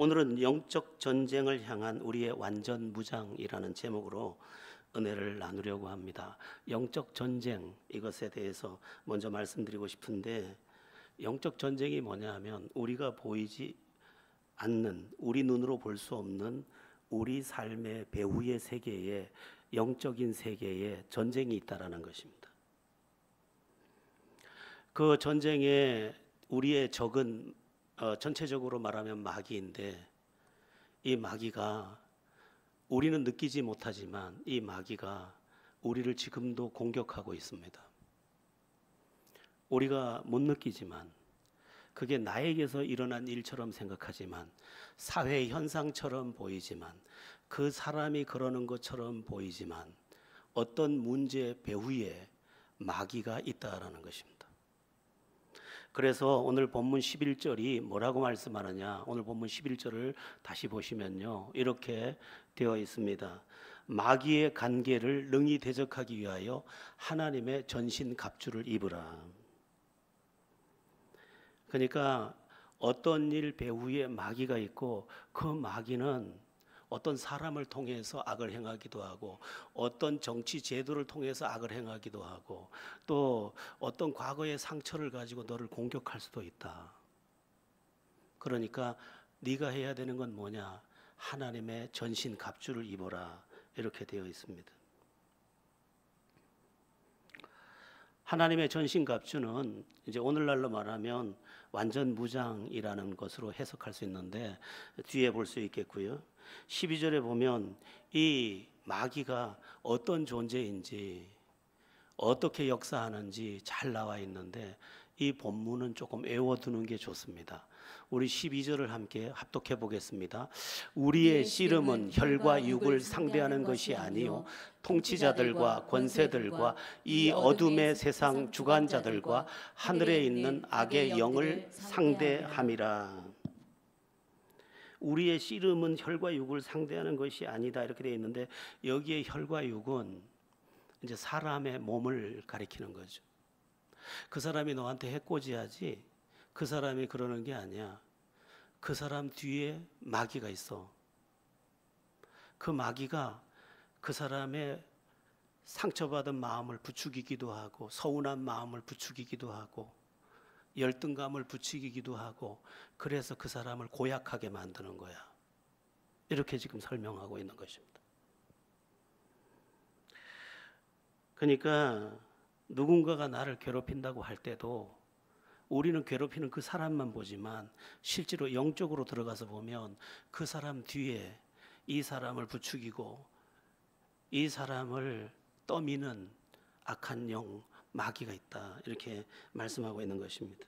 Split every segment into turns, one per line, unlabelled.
오늘은 영적 전쟁을 향한 우리의 완전 무장이라는 제목으로 은혜를 나누려고 합니다. 영적 전쟁, 이것에 대해서 먼저 말씀드리고 싶은데, 영적 전쟁이 뭐냐 하면 우리가 보이지 않는, 우리 눈으로 볼 수 없는 우리 삶의 배후의 세계에, 영적인 세계에 전쟁이 있다라는 것입니다. 그 전쟁에 우리의 적은 전체적으로 말하면 마귀인데, 이 마귀가 우리는 느끼지 못하지만 이 마귀가 우리를 지금도 공격하고 있습니다. 우리가 못 느끼지만, 그게 나에게서 일어난 일처럼 생각하지만, 사회 현상처럼 보이지만, 그 사람이 그러는 것처럼 보이지만 어떤 문제 배후에 마귀가 있다라는 것입니다. 그래서 오늘 본문 11절이 뭐라고 말씀하느냐, 오늘 본문 11절을 다시 보시면요, 이렇게 되어 있습니다. 마귀의 간계를 능히 대적하기 위하여 하나님의 전신 갑주를 입으라. 그러니까 어떤 일 배후에 마귀가 있고, 그 마귀는 어떤 사람을 통해서 악을 행하기도 하고, 어떤 정치 제도를 통해서 악을 행하기도 하고, 또 어떤 과거의 상처를 가지고 너를 공격할 수도 있다. 그러니까 네가 해야 되는 건 뭐냐? 하나님의 전신 갑주를 입어라, 이렇게 되어 있습니다. 하나님의 전신 갑주는 이제 오늘날로 말하면 완전 무장이라는 것으로 해석할 수 있는데, 뒤에 볼 수 있겠고요. 12절에 보면 이 마귀가 어떤 존재인지, 어떻게 역사하는지 잘 나와 있는데, 이 본문은 조금 외워두는 게 좋습니다. 우리 12절을 함께 합독해 보겠습니다. 우리의 씨름은 혈과 육을 상대하는 것이 아니요 통치자들과 권세들과 이 어둠의 세상 주관자들과 하늘에 있는 악의 영을 상대함이라. 우리의 씨름은 혈과 육을 상대하는 것이 아니다, 이렇게 되어 있는데, 여기에 혈과 육은 이제 사람의 몸을 가리키는 거죠. 그 사람이 너한테 해코지하지, 그 사람이 그러는 게 아니야. 그 사람 뒤에 마귀가 있어. 그 마귀가 그 사람의 상처받은 마음을 부추기기도 하고, 서운한 마음을 부추기기도 하고, 열등감을 부추기기도 하고, 그래서 그 사람을 고약하게 만드는 거야. 이렇게 지금 설명하고 있는 것입니다. 그러니까 누군가가 나를 괴롭힌다고 할 때도 우리는 괴롭히는 그 사람만 보지만, 실제로 영적으로 들어가서 보면 그 사람 뒤에 이 사람을 부추기고 이 사람을 떠미는 악한 영, 마귀가 있다, 이렇게 말씀하고 있는 것입니다.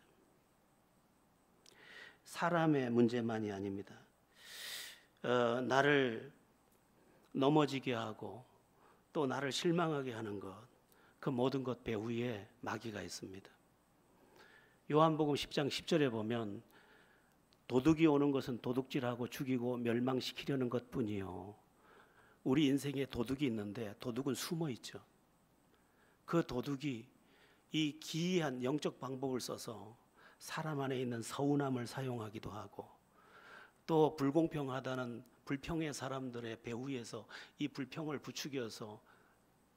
사람의 문제만이 아닙니다. 나를 넘어지게 하고 또 나를 실망하게 하는 것, 그 모든 것 배후에 마귀가 있습니다. 요한복음 10장 10절에 보면 도둑이 오는 것은 도둑질하고 죽이고 멸망시키려는 것뿐이요. 우리 인생에 도둑이 있는데 도둑은 숨어 있죠. 그 도둑이 이 기이한 영적 방법을 써서 사람 안에 있는 서운함을 사용하기도 하고, 또 불공평하다는 불평의 사람들의 배후에서 이 불평을 부추겨서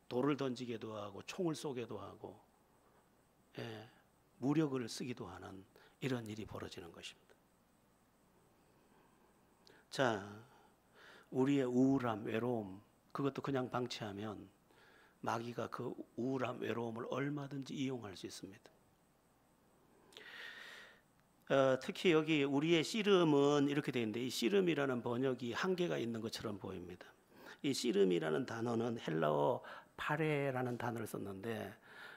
돌을 던지기도 하고 총을 쏘기도 하고, 무력을 쓰기도 하는 이런 일이 벌어지는 것입니다. 자, 우리의 우울함, 외로움, 그것도 그냥 방치하면 마귀가 그 우울함, 외로움을 얼마든지 이용할 수 있습니다. 특히 여기 우리의 씨름은 이렇게 되어 있는데, 이 씨름이라는 번역이 한계가 있는 것처럼 보입니다. 이 씨름이라는 단어는 헬라어 파레라는 단어를 썼는데,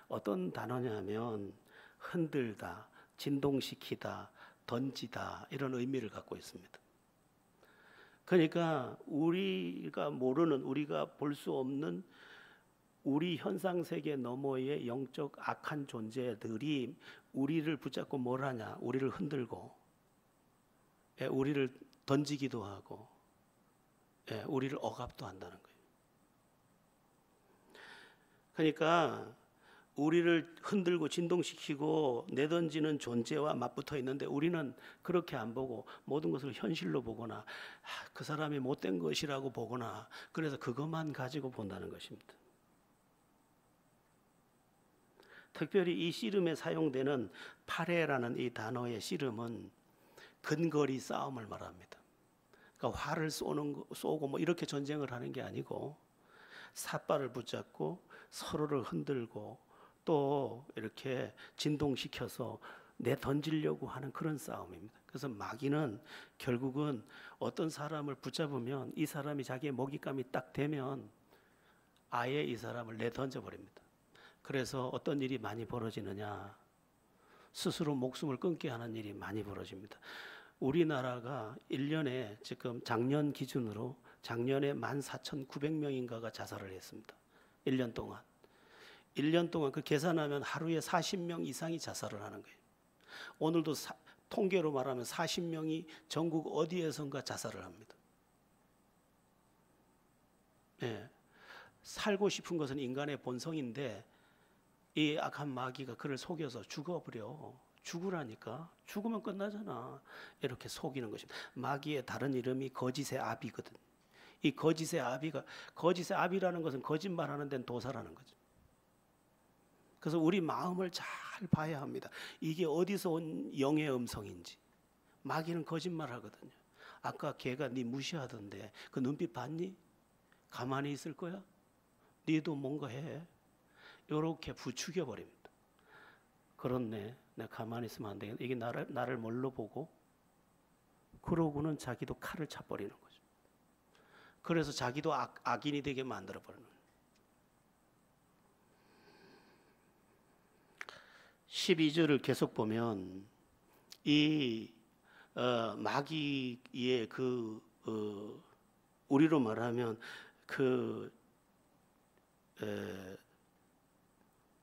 어떤 단어냐면 흔들다, 진동시키다, 던지다, 이런 의미를 갖고 있습니다. 그러니까 우리가 모르는, 우리가 볼 수 없는 우리 현상세계 너머의 영적 악한 존재들이 우리를 붙잡고 뭘 하냐, 우리를 흔들고, 우리를 던지기도 하고, 우리를 억압도 한다는 거예요. 그러니까 우리를 흔들고 진동시키고 내던지는 존재와 맞붙어 있는데 우리는 그렇게 안 보고 모든 것을 현실로 보거나 그 사람이 못된 것이라고 보거나 그래서 그것만 가지고 본다는 것입니다. 특별히 이 씨름에 사용되는 파레라는 이 단어의 씨름은 근거리 싸움을 말합니다. 그러니까 활을 쏘고 뭐 이렇게 전쟁을 하는 게 아니고 삿발을 붙잡고 서로를 흔들고 또 이렇게 진동시켜서 내던지려고 하는 그런 싸움입니다. 그래서 마귀는 결국은 어떤 사람을 붙잡으면 이 사람이 자기의 먹잇감이 딱 되면 아예 이 사람을 내던져 버립니다. 그래서 어떤 일이 많이 벌어지느냐, 스스로 목숨을 끊게 하는 일이 많이 벌어집니다. 우리나라가 1년에 지금 작년 기준으로 작년에 14,900명인가가 자살을 했습니다. 1년 동안. 1년 동안 그 계산하면 하루에 40명 이상이 자살을 하는 거예요. 오늘도 통계로 말하면 40명이 전국 어디에선가 자살을 합니다. 예. 살고 싶은 것은 인간의 본성인데 이 악한 마귀가 그를 속여서 죽어버려. 죽으라니까. 죽으면 끝나잖아. 이렇게 속이는 것입니다. 마귀의 다른 이름이 거짓의 아비거든. 이 거짓의 아비라는 것은 거짓말하는 데는 도사라는 거죠. 그래서 우리 마음을 잘 봐야 합니다. 이게 어디서 온 영의 음성인지. 마귀는 거짓말하거든요. 아까 걔가 네 무시하던데 그 눈빛 봤니? 가만히 있을 거야? 니도 뭔가 해. 이렇게 부추겨 버립니다. 그렇네. 내가 가만히 있으면 안 되겠네. 이게 나를 뭘로 보고? 그러고는 자기도 칼을 차버리는 거죠. 그래서 자기도 악인이 되게 만들어 버리는 거예요. 12절을 계속 보면 이 마귀의 우리로 말하면 그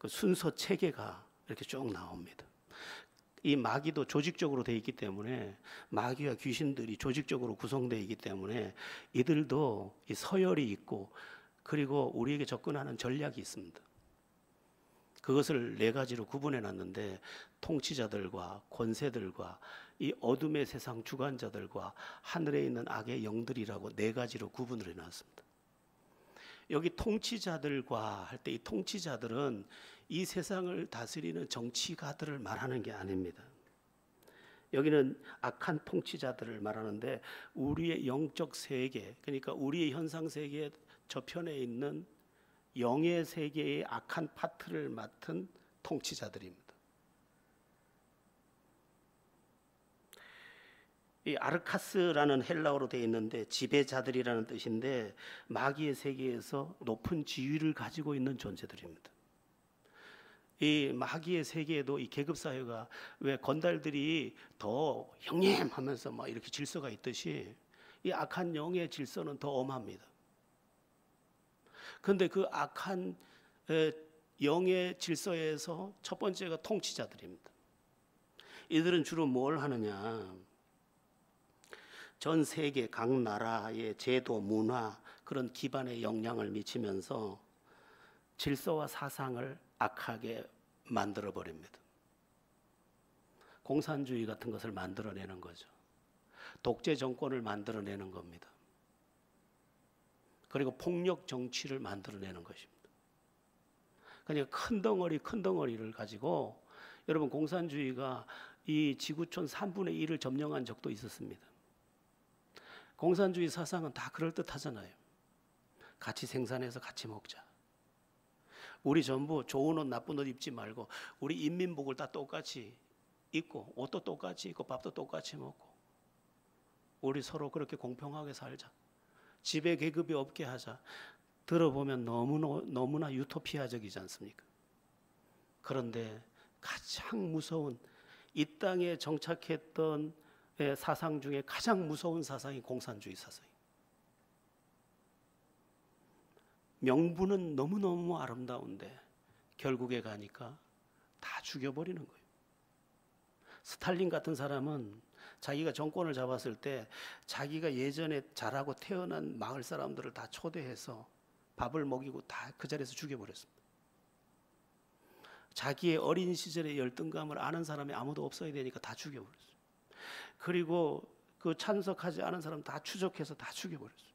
순서 체계가 이렇게 쭉 나옵니다. 이 마귀도 조직적으로 되어 있기 때문에 마귀와 귀신들이 조직적으로 구성되어 있기 때문에 이들도 이 서열이 있고 그리고 우리에게 접근하는 전략이 있습니다. 그것을 4가지로 구분해 놨는데 통치자들과 권세들과 이 어둠의 세상 주관자들과 하늘에 있는 악의 영들이라고 4가지로 구분을 해 놨습니다. 여기 통치자들과 할 때 이 통치자들은 이 세상을 다스리는 정치가들을 말하는 게 아닙니다. 여기는 악한 통치자들을 말하는데 우리의 영적 세계, 그러니까 우리의 현상 세계의 저편에 있는 영의 세계의 악한 파트를 맡은 통치자들입니다. 이 아르카스라는 헬라어로 되어 있는데 지배자들이라는 뜻인데 마귀의 세계에서 높은 지위를 가지고 있는 존재들입니다. 이 마귀의 세계에도 이 계급 사회가 왜 건달들이 더 형님 하면서 막 이렇게 질서가 있듯이 이 악한 영의 질서는 더 엄합니다. 그런데 그 악한 영의 질서에서 첫 번째가 통치자들입니다. 이들은 주로 뭘 하느냐? 전 세계 각 나라의 제도, 문화 그런 기반에 영향을 미치면서 질서와 사상을 악하게 만들어 버립니다. 공산주의 같은 것을 만들어내는 거죠. 독재 정권을 만들어내는 겁니다. 그리고 폭력 정치를 만들어내는 것입니다. 그러니까 큰 덩어리를 가지고 여러분 공산주의가 이 지구촌 3분의 1을 점령한 적도 있었습니다. 공산주의 사상은 다 그럴듯하잖아요. 같이 생산해서 같이 먹자. 우리 전부 좋은 옷 나쁜 옷 입지 말고 우리 인민복을 다 똑같이 입고 옷도 똑같이 입고 밥도 똑같이 먹고 우리 서로 그렇게 공평하게 살자. 지배 계급이 없게 하자. 들어보면 너무나 유토피아적이지 않습니까? 그런데 가장 무서운 이 땅에 정착했던 사상 중에 가장 무서운 사상이 공산주의 사상이에요. 명분은 너무너무 아름다운데 결국에 가니까 다 죽여버리는 거예요. 스탈린 같은 사람은 자기가 정권을 잡았을 때 자기가 예전에 자라고 태어난 마을 사람들을 다 초대해서 밥을 먹이고 다 그 자리에서 죽여버렸습니다. 자기의 어린 시절의 열등감을 아는 사람이 아무도 없어야 되니까 다 죽여버렸어요. 그리고 그 찬석하지 않은 사람 다 추적해서 다 죽여버렸어요.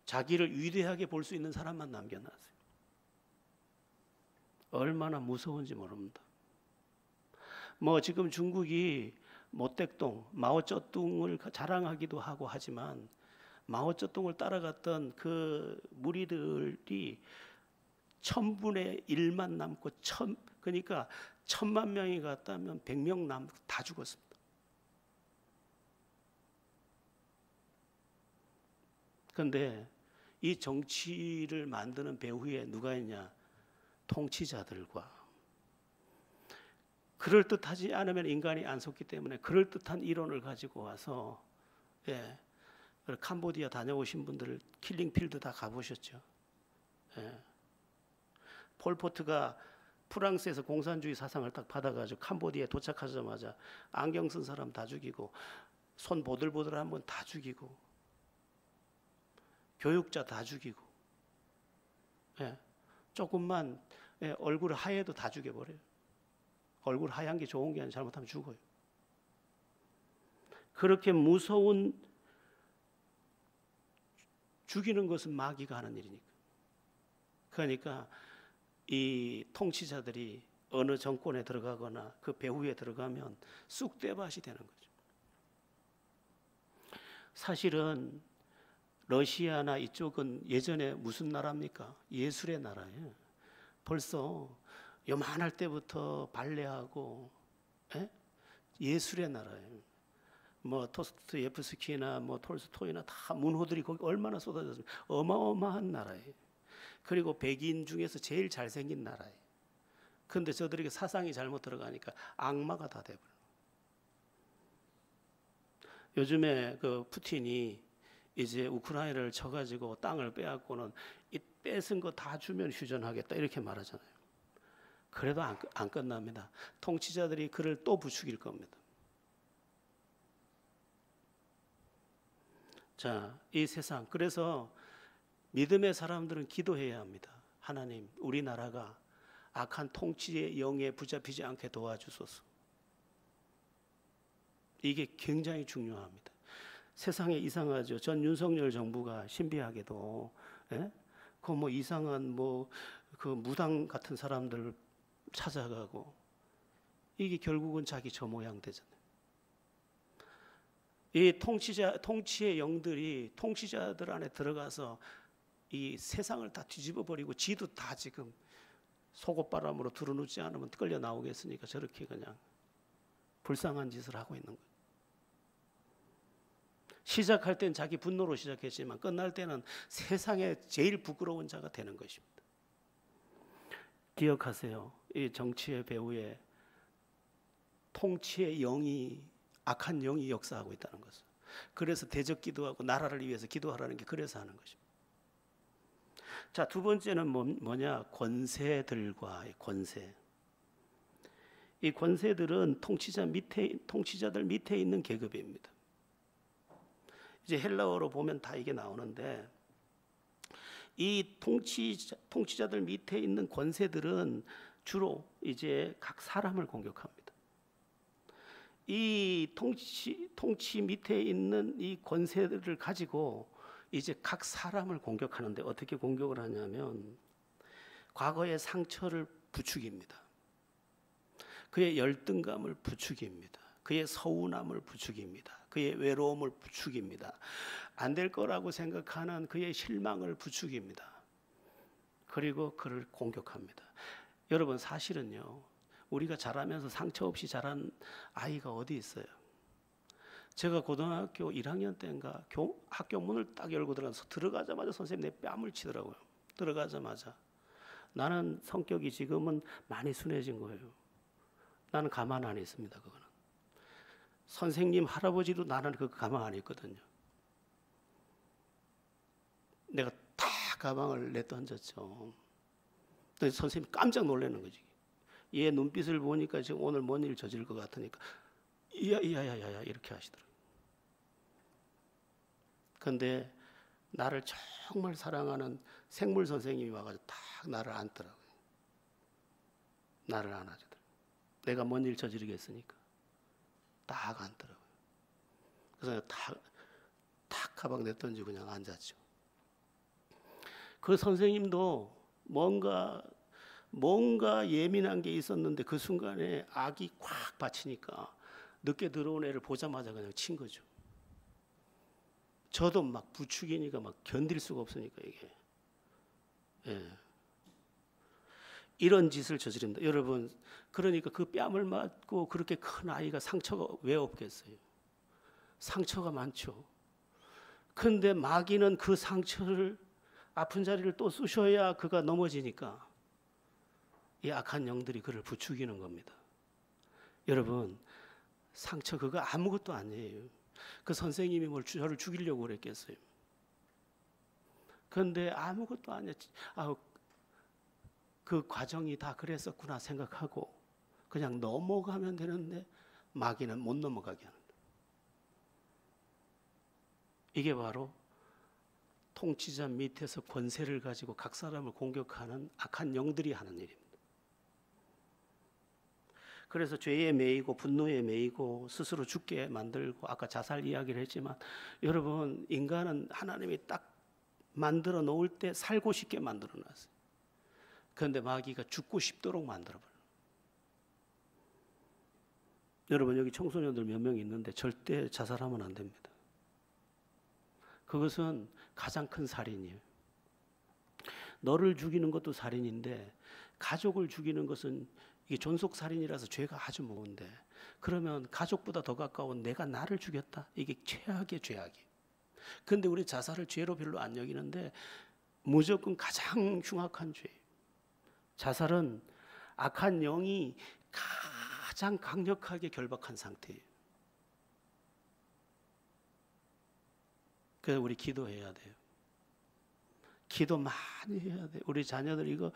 자기를 위대하게 볼 수 있는 사람만 남겨놨어요. 얼마나 무서운지 모릅니다. 뭐 지금 중국이 모택동, 마오쩌둥을 자랑하기도 하고 하지만 마오쩌둥을 따라갔던 그 무리들이 1000분의 1만 남고 그러니까 1000만 명이 갔다면 100명 남고 다 죽었습니다. 그런데 이 정치를 만드는 배후에 누가 있냐? 통치자들과 그럴듯하지 않으면 인간이 안 속기 때문에 그럴듯한 이론을 가지고 와서 캄보디아 다녀오신 분들 킬링필드 다 가보셨죠? 폴포트가 프랑스에서 공산주의 사상을 딱 받아가지고 캄보디아에 도착하자마자 안경 쓴 사람 다 죽이고 손 보들보들한 분 다 죽이고 교육자 다 죽이고 조금만 얼굴 하얘도 다 죽여버려요. 얼굴 하얀 게 좋은 게 아니라 잘못하면 죽어요. 그렇게 무서운 죽이는 것은 마귀가 하는 일이니까. 그러니까 이 통치자들이 어느 정권에 들어가거나 그 배후에 들어가면 쑥대밭이 되는 거죠. 사실은 러시아나 이쪽은 예전에 무슨 나라입니까? 예술의 나라예요. 벌써 요만할 때부터 발레하고 예술의 나라예요. 뭐 도스토옙스키나 뭐 톨스토이나 다 문호들이 거기 얼마나 쏟아졌습니까? 어마어마한 나라예요. 그리고 백인 중에서 제일 잘생긴 나라예요. 그런데 저들에게 사상이 잘못 들어가니까 악마가 다 돼버려요. 요즘에 그 푸틴이 이제 우크라이나를 쳐가지고 땅을 빼앗고는 이 뺏은 거 다 주면 휴전하겠다 이렇게 말하잖아요. 그래도 안 끝납니다. 통치자들이 그를 또 부추길 겁니다. 자, 이 세상 그래서 믿음의 사람들은 기도해야 합니다. 하나님, 우리나라가 악한 통치의 영에 붙잡히지 않게 도와주소서. 이게 굉장히 중요합니다. 세상에 이상하죠. 전 윤석열 정부가 신비하게도 그 뭐 이상한 뭐 그 무당 같은 사람들 찾아가고 이게 결국은 자기 저 모양 되잖아요. 이 통치의 영들이 통치자들 안에 들어가서 이 세상을 다 뒤집어 버리고 지도 다 지금 속옷바람으로 두루누지 않으면 끌려 나오겠으니까 저렇게 그냥 불쌍한 짓을 하고 있는 거예요. 시작할 땐 자기 분노로 시작했지만 끝날 때는 세상에 제일 부끄러운 자가 되는 것입니다. 기억하세요. 이 정치의 배후에 통치의 영이 악한 영이 역사하고 있다는 것을. 그래서 대적 기도하고 나라를 위해서 기도하라는 게 그래서 하는 것입니다. 자, 두 번째는 뭐냐? 권세들과의 권세. 이 권세들은 통치자들 밑에 있는 계급입니다. 이제 헬라어로 보면 다 이게 나오는데 이 통치자들 밑에 있는 권세들은 주로 이제 각 사람을 공격합니다. 이 통치 밑에 있는 이 권세들을 가지고 이제 각 사람을 공격하는데 어떻게 공격을 하냐면 과거의 상처를 부추깁니다. 그의 열등감을 부추깁니다. 그의 서운함을 부추깁니다. 그의 외로움을 부추깁니다. 안 될 거라고 생각하는 그의 실망을 부추깁니다. 그리고 그를 공격합니다. 여러분 사실은요, 우리가 자라면서 상처 없이 자란 아이가 어디 있어요? 제가 고등학교 1학년 때인가 학교 문을 딱 열고 들어가자마자 선생님 내 뺨을 치더라고요. 들어가자마자. 나는 성격이 지금은 많이 순해진 거예요. 나는 가만 안 했습니다. 그거는. 선생님, 할아버지도 나는 그거 가만 안 했거든요. 내가 다 가방을 내던졌죠. 선생님이 깜짝 놀라는 거지. 얘 눈빛을 보니까 지금 오늘 뭔 일 저질 것 같으니까 야야야야 이렇게 하시더라고요. 그런데 나를 정말 사랑하는 생물 선생님이 와가지고 딱 나를 안더라고요. 나를 안아주더라. 내가 뭔 일 저지르겠으니까 딱 앉더라고요. 그래서 탁 가방 내던지고 그냥 앉았죠. 그 선생님도 뭔가 예민한 게 있었는데 그 순간에 악이 콱 받치니까 늦게 들어온 애를 보자마자 그냥 친 거죠. 저도 막 부축이니까 막 견딜 수가 없으니까 이게. 예. 이런 짓을 저지릅니다. 여러분, 그러니까 그 뺨을 맞고 그렇게 큰 아이가 상처가 왜 없겠어요? 상처가 많죠. 근데 마귀는 그 상처를, 아픈 자리를 또 쑤셔야 그가 넘어지니까 이 악한 영들이 그를 부추기는 겁니다. 여러분, 상처 그거 아무것도 아니에요. 그 선생님이 저를 죽이려고 그랬겠어요. 그런데 아무것도 아니야. 그 과정이 다 그랬었구나 생각하고 그냥 넘어가면 되는데 마귀는 못 넘어가게 하는 거예요. 이게 바로 통치자 밑에서 권세를 가지고 각 사람을 공격하는 악한 영들이 하는 일입니다. 그래서 죄에 매이고 분노에 매이고 스스로 죽게 만들고, 아까 자살 이야기를 했지만 여러분, 인간은 하나님이 딱 만들어 놓을 때 살고 싶게 만들어 놨어요. 그런데 마귀가 죽고 싶도록 만들어버려요. 여러분, 여기 청소년들 몇 명 있는데 절대 자살하면 안 됩니다. 그것은 가장 큰 살인이에요. 너를 죽이는 것도 살인인데 가족을 죽이는 것은 이게 존속살인이라서 죄가 아주 무거운데, 그러면 가족보다 더 가까운 내가 나를 죽였다, 이게 최악의 죄악이에요. 그런데 우리 자살을 죄로 별로 안 여기는데 무조건 가장 흉악한 죄예요. 자살은 악한 영이 가장 강력하게 결박한 상태예요. 그래서 우리 기도해야 돼요. 기도 많이 해야 돼요. 우리 자녀들 이거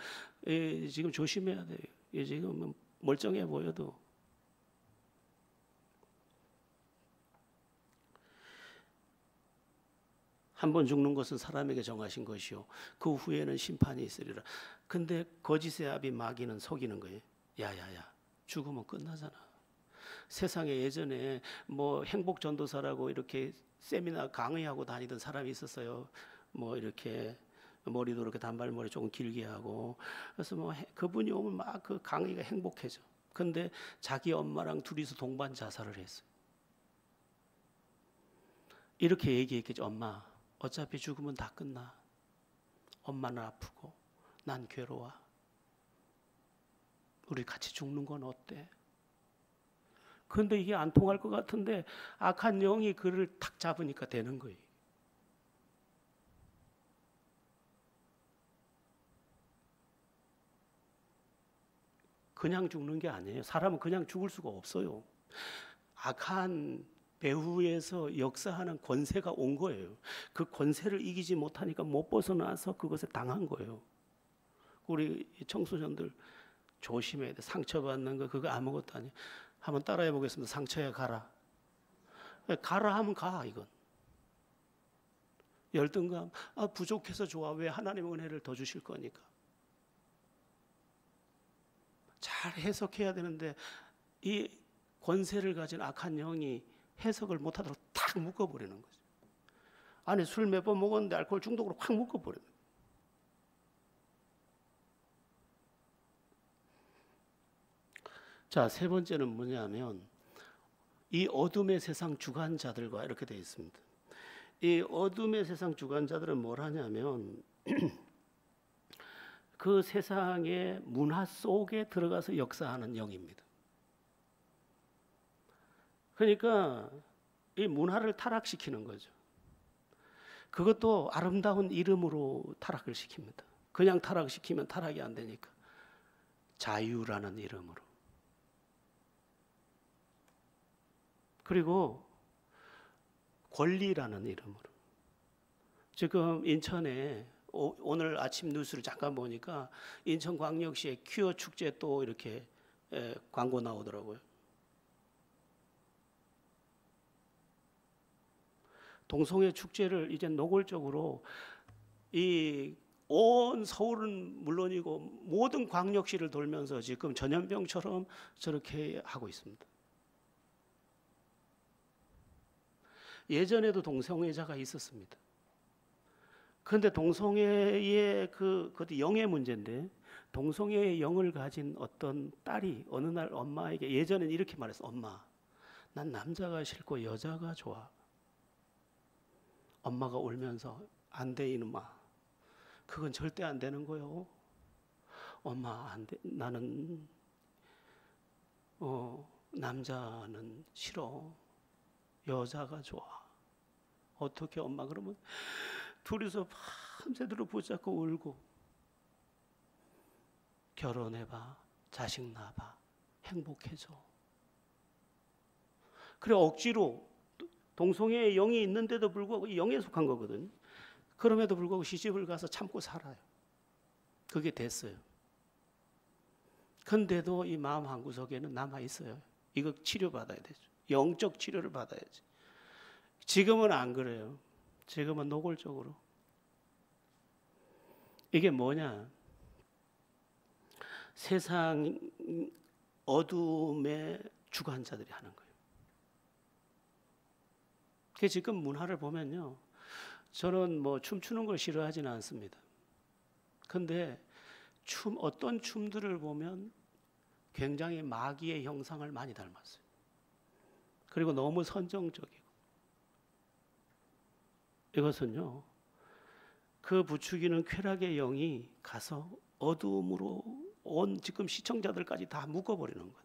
지금 조심해야 돼요. 지금 멀쩡해 보여도 한 번 죽는 것은 사람에게 정하신 것이요 그 후에는 심판이 있으리라. 근데 거짓의 아비 마귀는 속이는 거예요. 야야야, 죽으면 끝나잖아. 세상에 예전에 뭐 행복 전도사라고 이렇게 세미나 강의하고 다니던 사람이 있었어요. 뭐 이렇게 머리도 이렇게 단발머리 조금 길게 하고, 그래서 뭐 그분이 오면 막 그 강의가 행복해져. 근데 자기 엄마랑 둘이서 동반 자살을 했어요. 이렇게 얘기했겠죠. 엄마, 어차피 죽으면 다 끝나. 엄마는 아프고 난 괴로워. 우리 같이 죽는 건 어때? 근데 이게 안 통할 것 같은데 악한 영이 그를 탁 잡으니까 되는 거예요. 그냥 죽는 게 아니에요. 사람은 그냥 죽을 수가 없어요. 악한 배후에서 역사하는 권세가 온 거예요. 그 권세를 이기지 못하니까 못 벗어나서 그것에 당한 거예요. 우리 청소년들 조심해야 돼. 상처받는 거 그거 아무것도 아니에요. 한번 따라해 보겠습니다. 상처에 가라. 가라 하면 가. 이건 열등감, 부족해서 좋아. 왜 하나님의 은혜를 더 주실 거니까. 잘 해석해야 되는데 이 권세를 가진 악한 영이 해석을 못하도록 탁 묶어버리는 거죠. 안에 술 몇 번 먹었는데 알코올 중독으로 확 묶어버리는 거예요. 자, 세 번째는 뭐냐면 이 어둠의 세상 주관자들과 이렇게 되어 있습니다. 이 어둠의 세상 주관자들은 뭘 하냐면 그 세상의 문화 속에 들어가서 역사하는 영입니다. 그러니까 이 문화를 타락시키는 거죠. 그것도 아름다운 이름으로 타락을 시킵니다. 그냥 타락시키면 타락이 안 되니까 자유라는 이름으로. 그리고 권리라는 이름으로. 지금 인천에 오늘 아침 뉴스를 잠깐 보니까 인천광역시의 퀴어 축제 또 이렇게 광고 나오더라고요. 동성애 축제를 이제 노골적으로 이 온 서울은 물론이고 모든 광역시를 돌면서 지금 전염병처럼 저렇게 하고 있습니다. 예전에도 동성애자가 있었습니다. 그런데 동성애의 그것도 영의 문제인데, 동성애의 영을 가진 어떤 딸이 어느 날 엄마에게, 예전엔 이렇게 말했어. 엄마, 난 남자가 싫고 여자가 좋아. 엄마가 울면서 안 돼 이놈아, 그건 절대 안 되는 거요. 엄마 안 돼. 나는 남자는 싫어. 여자가 좋아. 어떻게 엄마? 그러면 둘이서 밤새도록 붙잡고 울고, 결혼해봐, 자식 낳아봐, 행복해져. 그래 억지로, 동성애의 영이 있는데도 불구하고 영에 속한 거거든요. 그럼에도 불구하고 시집을 가서 참고 살아요. 그게 됐어요. 근데도 이 마음 한구석에는 남아 있어요. 이거 치료받아야 되죠. 영적 치료를 받아야지. 지금은 안 그래요. 지금은 노골적으로. 이게 뭐냐? 세상 어둠의 주관자들이 하는 거예요. 그 지금 문화를 보면요, 저는 뭐 춤추는 걸 싫어하지는 않습니다. 근데 어떤 춤들을 보면 굉장히 마귀의 형상을 많이 닮았어요. 그리고 너무 선정적이고. 이것은요, 그 부추기는 쾌락의 영이 가서 어두움으로 온 지금 시청자들까지 다 묶어버리는 거예요.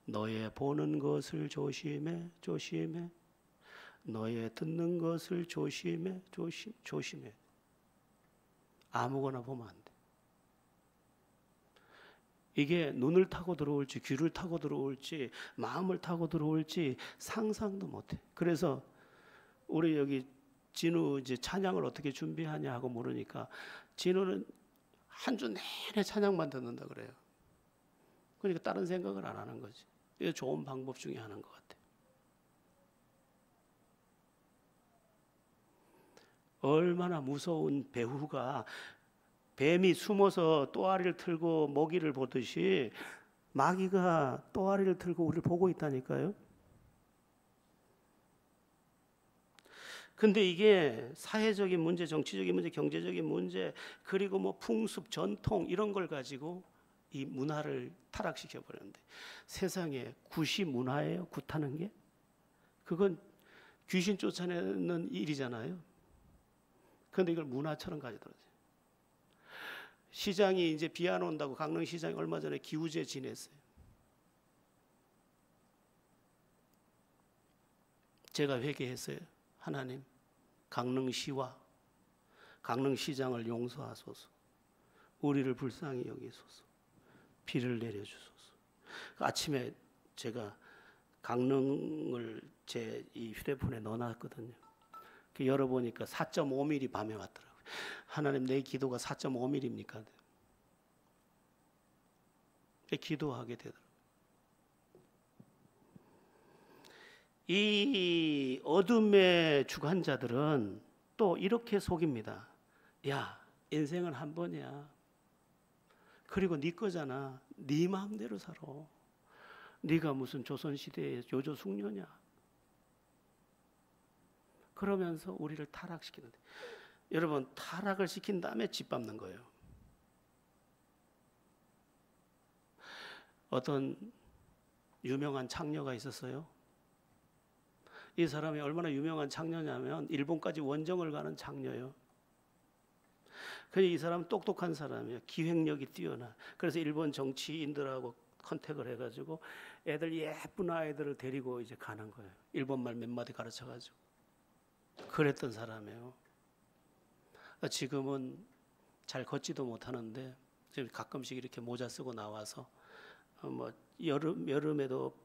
너의 보는 것을 조심해, 조심해. 너의 듣는 것을 조심해, 조심해. 아무거나 보면 안 돼. 이게 눈을 타고 들어올지, 귀를 타고 들어올지, 마음을 타고 들어올지 상상도 못해. 그래서 우리 여기 진우 이제 찬양을 어떻게 준비하냐 하고 물으니까, 진우는 한 주 내내 찬양만 듣는다 그래요. 그러니까 다른 생각을 안 하는 거지. 이게 좋은 방법 중에 하나인 것 같아요. 얼마나 무서운 배후가, 뱀이 숨어서 또아리를 틀고 먹이를 보듯이 마귀가 또아리를 틀고 우리를 보고 있다니까요. 근데 이게 사회적인 문제, 정치적인 문제, 경제적인 문제, 그리고 뭐 풍습, 전통 이런 걸 가지고 이 문화를 타락시켜 버렸는데, 세상에 굿이 문화예요? 굿하는 게? 그건 귀신 쫓아내는 일이잖아요. 그런데 이걸 문화처럼 가지더라고요. 시장이 이제 비 안 온다고 강릉시장이 얼마 전에 기우제 지냈어요. 제가 회개했어요. 하나님, 강릉시와 강릉시장을 용서하소서. 우리를 불쌍히 여기소서. 비를 내려주소서. 아침에 제가 강릉을 제 이 휴대폰에 넣어놨거든요. 열어보니까 4.5mm 밤에 왔더라고요. 하나님, 내 기도가 4.5mm입니까? 기도하게 되더라고요. 이 어둠의 주관자들은 또 이렇게 속입니다. 야, 인생은 한 번이야. 그리고 네 거잖아. 네 마음대로 살아. 네가 무슨 조선시대의 요조숙녀냐. 그러면서 우리를 타락시키는데, 여러분, 타락을 시킨 다음에 짓밟는 거예요. 어떤 유명한 창녀가 있었어요. 이 사람이 얼마나 유명한 창녀냐면 일본까지 원정을 가는 창녀예요. 그런데 이 사람은 똑똑한 사람이에요. 기획력이 뛰어나. 그래서 일본 정치인들하고 컨택을 해가지고 애들, 예쁜 아이들을 데리고 이제 가는 거예요. 일본말 몇 마디 가르쳐가지고. 그랬던 사람이에요. 지금은 잘 걷지도 못하는데 지금 가끔씩 이렇게 모자 쓰고 나와서 뭐 여름에도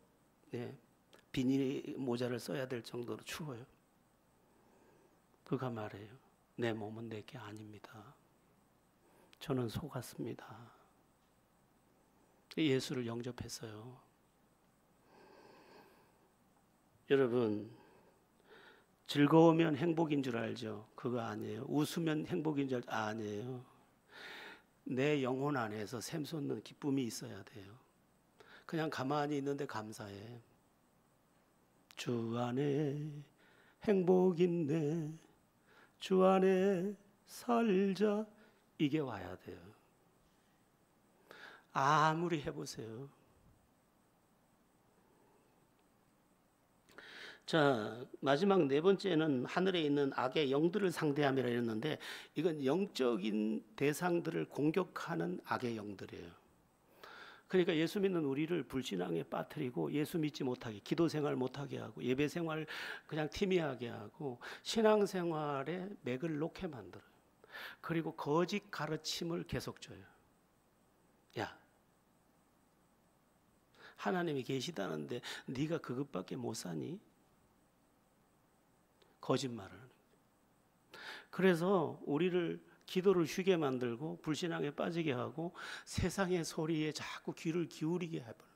비닐 모자를 써야 될 정도로 추워요. 그가 말해요. 내 몸은 내게 아닙니다. 저는 속았습니다. 예수를 영접했어요. 여러분, 즐거우면 행복인 줄 알죠? 그거 아니에요. 웃으면 행복인 줄 알죠? 아니에요. 내 영혼 안에서 샘솟는 기쁨이 있어야 돼요. 그냥 가만히 있는데 감사해. 주 안에 행복 있네. 주 안에 살자. 이게 와야 돼요. 아무리 해보세요. 자, 마지막 네 번째는 하늘에 있는 악의 영들을 상대함이라 했는데, 이건 영적인 대상들을 공격하는 악의 영들이에요. 그러니까 예수 믿는 우리를 불신앙에 빠뜨리고 예수 믿지 못하게, 기도 생활 못하게 하고, 예배 생활 그냥 티미하게 하고, 신앙 생활에 맥을 놓게 만들어요. 그리고 거짓 가르침을 계속 줘요. 야, 하나님이 계시다는데 네가 그것밖에 못 사니? 거짓말을 하는 거예요. 그래서 우리를 기도를 쉬게 만들고 불신앙에 빠지게 하고 세상의 소리에 자꾸 귀를 기울이게 해버려요.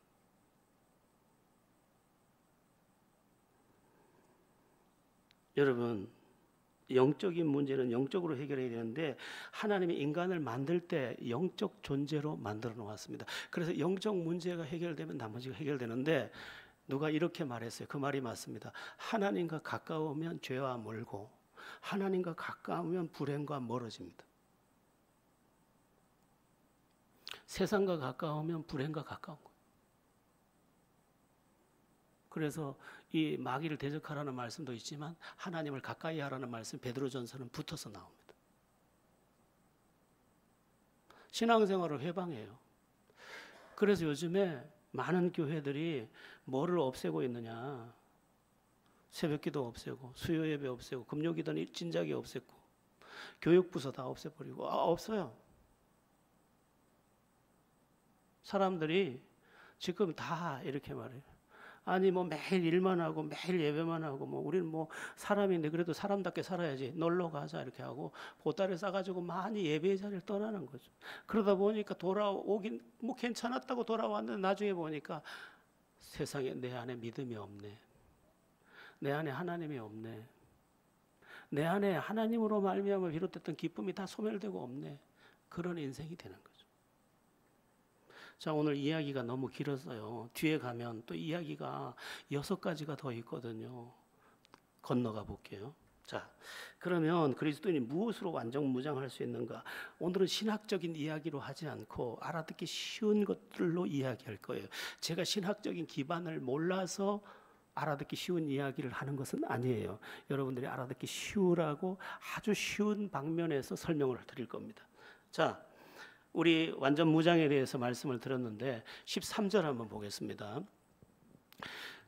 여러분, 영적인 문제는 영적으로 해결해야 되는데 하나님이 인간을 만들 때 영적 존재로 만들어 놓았습니다. 그래서 영적 문제가 해결되면 나머지가 해결되는데, 누가 이렇게 말했어요. 그 말이 맞습니다. 하나님과 가까우면 죄와 멀고 하나님과 가까우면 불행과 멀어집니다. 세상과 가까우면 불행과 가까운 거예요. 그래서 이 마귀를 대적하라는 말씀도 있지만 하나님을 가까이 하라는 말씀, 베드로전서는 붙어서 나옵니다. 신앙생활을 회방해요. 그래서 요즘에 많은 교회들이 뭐를 없애고 있느냐? 새벽기도 없애고, 수요예배 없애고, 금요기도는 일진작이 없앴고, 교육부서 다 없애버리고. 없어요. 사람들이 지금 다 이렇게 말해요. 아니 뭐 매일 일만 하고 매일 예배만 하고 뭐 우리는 뭐 사람인데 그래도 사람답게 살아야지, 놀러 가자 이렇게 하고 보따리 싸가지고 많이 예배의 자리를 떠나는 거죠. 그러다 보니까 돌아오긴 뭐 괜찮았다고 돌아왔는데 나중에 보니까 세상에 내 안에 믿음이 없네. 내 안에 하나님이 없네. 내 안에 하나님으로 말미암아 비롯됐던 기쁨이 다 소멸되고 없네. 그런 인생이 되는 거죠. 자, 오늘 이야기가 너무 길었어요. 뒤에 가면 또 이야기가 6가지가 더 있거든요. 건너가 볼게요. 자, 그러면 그리스도인이 무엇으로 완전무장할 수 있는가? 오늘은 신학적인 이야기로 하지 않고 알아듣기 쉬운 것들로 이야기할 거예요. 제가 신학적인 기반을 몰라서 알아듣기 쉬운 이야기를 하는 것은 아니에요. 여러분들이 알아듣기 쉬우라고 아주 쉬운 방면에서 설명을 드릴 겁니다. 자, 우리 완전 무장에 대해서 말씀을 드렸는데 13절 한번 보겠습니다.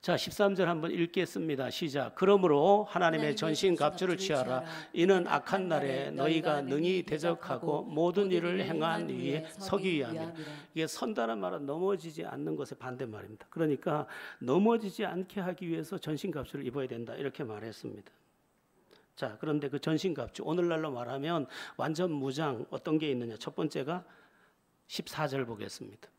자, 13절 한번 읽겠습니다. 시작. 그러므로 하나님의 전신 갑주를 취하라. 이는 악한 날에 너희가 능히 대적하고 모든 일을 행한 위에 서기 위함이라. 이게 선다는 말은 넘어지지 않는 것의 반대말입니다. 그러니까 넘어지지 않게 하기 위해서 전신 갑주를 입어야 된다, 이렇게 말했습니다. 자, 그런데 그 전신갑주, 오늘날로 말하면 완전 무장, 어떤 게 있느냐? 첫 번째가 14절 보겠습니다.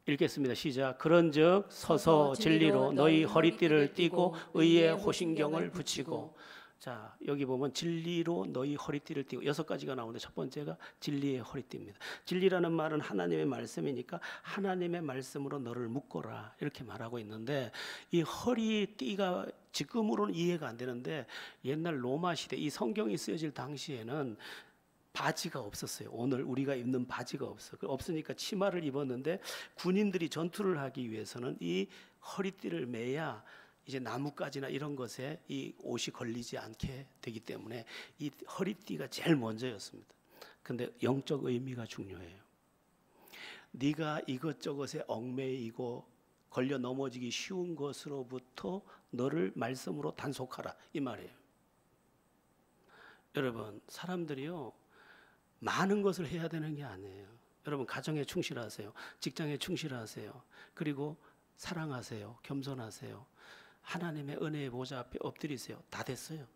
읽겠습니다. 시작. 그런즉 서서 진리로 너희 허리띠를 띠고 의의 호신경을 붙이고. 자, 여기 보면 진리로 너희 허리띠를 띠고 6가지가 나오는데 첫 번째가 진리의 허리띠입니다. 진리라는 말은 하나님의 말씀이니까 하나님의 말씀으로 너를 묶어라, 이렇게 말하고 있는데, 이 허리띠가 지금으로는 이해가 안 되는데 옛날 로마 시대 이 성경이 쓰여질 당시에는 바지가 없었어요. 오늘 우리가 입는 바지가 없으니까 치마를 입었는데, 군인들이 전투를 하기 위해서는 이 허리띠를 매야 이제 나뭇가지나 이런 것에 이 옷이 걸리지 않게 되기 때문에 이 허리띠가 제일 먼저였습니다. 근데 영적 의미가 중요해요. 네가 이것저것에 얽매이고 걸려 넘어지기 쉬운 것으로부터 너를 말씀으로 단속하라, 이 말이에요. 여러분, 사람들이요 많은 것을 해야 되는 게 아니에요. 여러분, 가정에 충실하세요. 직장에 충실하세요. 그리고 사랑하세요. 겸손하세요. 하나님의 은혜의 보좌 앞에 엎드리세요. 다 됐어요.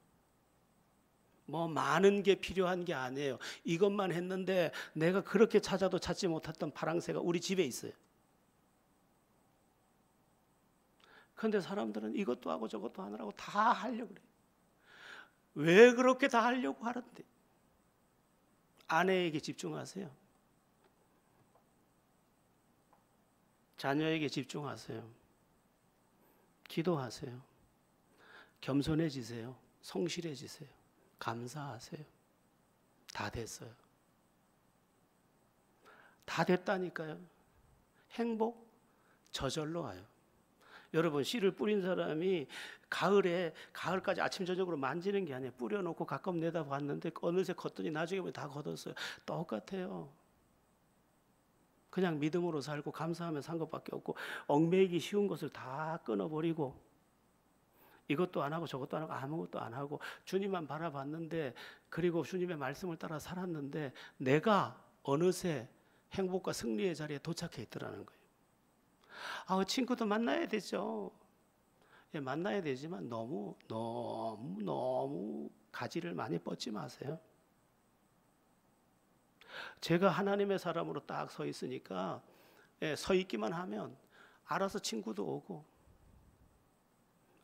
뭐 많은 게 필요한 게 아니에요. 이것만 했는데 내가 그렇게 찾아도 찾지 못했던 파랑새가 우리 집에 있어요. 그런데 사람들은 이것도 하고 저것도 하느라고 다 하려고 그래요. 왜 그렇게 다 하려고 하는데? 아내에게 집중하세요. 자녀에게 집중하세요. 기도하세요. 겸손해지세요. 성실해지세요. 감사하세요. 다 됐어요. 다 됐다니까요. 행복 저절로 와요. 여러분, 씨를 뿌린 사람이 가을까지 아침 저녁으로 만지는 게 아니에요. 뿌려놓고 가끔 내다봤는데 어느새 걷더니 나중에 보면 다 걷었어요. 똑같아요. 그냥 믿음으로 살고 감사하며 산 것밖에 없고, 얽매이기 쉬운 것을 다 끊어버리고, 이것도 안 하고 저것도 안 하고 아무것도 안 하고 주님만 바라봤는데, 그리고 주님의 말씀을 따라 살았는데 내가 어느새 행복과 승리의 자리에 도착해 있더라는 거예요. 친구도 만나야 되죠. 예, 만나야 되지만 너무 가지를 많이 뻗지 마세요. 제가 하나님의 사람으로 딱 서 있으니까, 예, 서 있기만 하면 알아서 친구도 오고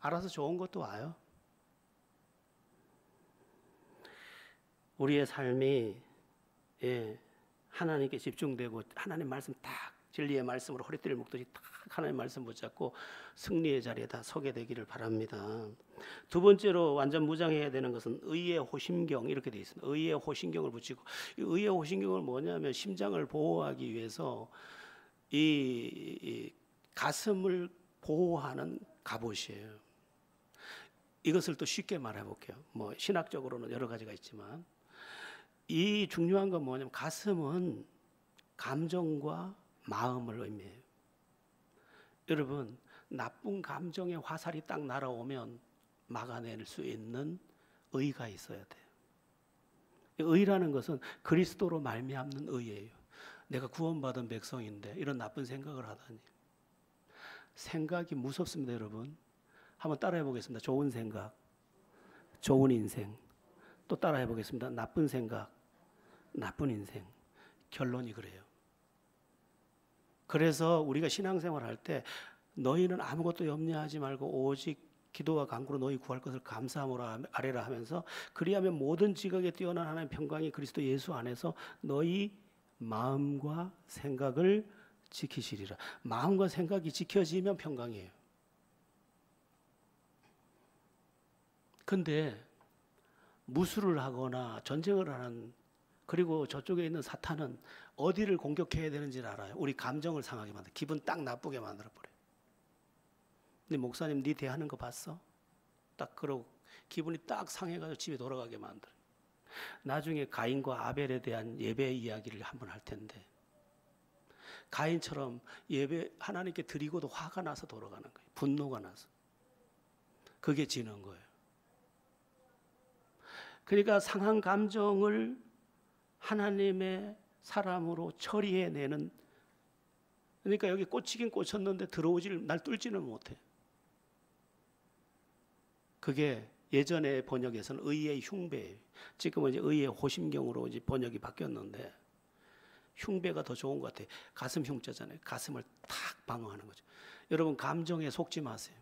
알아서 좋은 것도 와요. 우리의 삶이, 예, 하나님께 집중되고 하나님 말씀 딱, 진리의 말씀으로 허리띠를 묶듯이 딱 하나님 말씀 붙잡고 승리의 자리에 다 서게 되기를 바랍니다. 두 번째로 완전 무장해야 되는 것은 의의 호심경, 이렇게 되어 있습니다. 의의 호심경을 붙이고, 이 의의 호심경은 뭐냐면 심장을 보호하기 위해서 이 가슴을 보호하는 갑옷이에요. 이것을 또 쉽게 말해 볼게요. 뭐 신학적으로는 여러 가지가 있지만, 이 중요한 건 뭐냐면 가슴은 감정과 마음을 의미해요. 여러분, 나쁜 감정의 화살이 딱 날아오면 막아낼 수 있는 의가 있어야 돼요. 의라는 것은 그리스도로 말미암는 의예요. 내가 구원받은 백성인데 이런 나쁜 생각을 하다니. 생각이 무섭습니다, 여러분. 한번 따라해 보겠습니다. 좋은 생각, 좋은 인생. 또 따라해 보겠습니다. 나쁜 생각, 나쁜 인생. 결론이 그래요. 그래서 우리가 신앙생활 할 때 너희는 아무것도 염려하지 말고 오직 기도와 간구로 너희 구할 것을 감사함으로 아뢰라 하면서, 그리하면 모든 지각에 뛰어난 하나님의 평강이 그리스도 예수 안에서 너희 마음과 생각을 지키시리라. 마음과 생각이 지켜지면 평강이에요. 근데 무술을 하거나 전쟁을 하는, 그리고 저쪽에 있는 사탄은 어디를 공격해야 되는지를 알아요. 우리 감정을 상하게 만들어, 기분 딱 나쁘게 만들어버려요. 근데 목사님, 네 대하는 거 봤어? 딱 그러고 기분이 딱 상해가지고 집에 돌아가게 만들어요. 나중에 가인과 아벨에 대한 예배 이야기를 한번 할 텐데, 가인처럼 예배 하나님께 드리고도 화가 나서 돌아가는 거예요. 분노가 나서. 그게 지는 거예요. 그러니까 상한 감정을 하나님의 사람으로 처리해내는, 그러니까 여기 꽂히긴 꽂혔는데 날 뚫지는 못해. 그게 예전의 번역에서는 의의 흉배예요. 지금은 이제 의의 호심경으로 이제 번역이 바뀌었는데, 흉배가 더 좋은 것 같아요. 가슴 흉자잖아요. 가슴을 탁 방어하는 거죠. 여러분, 감정에 속지 마세요.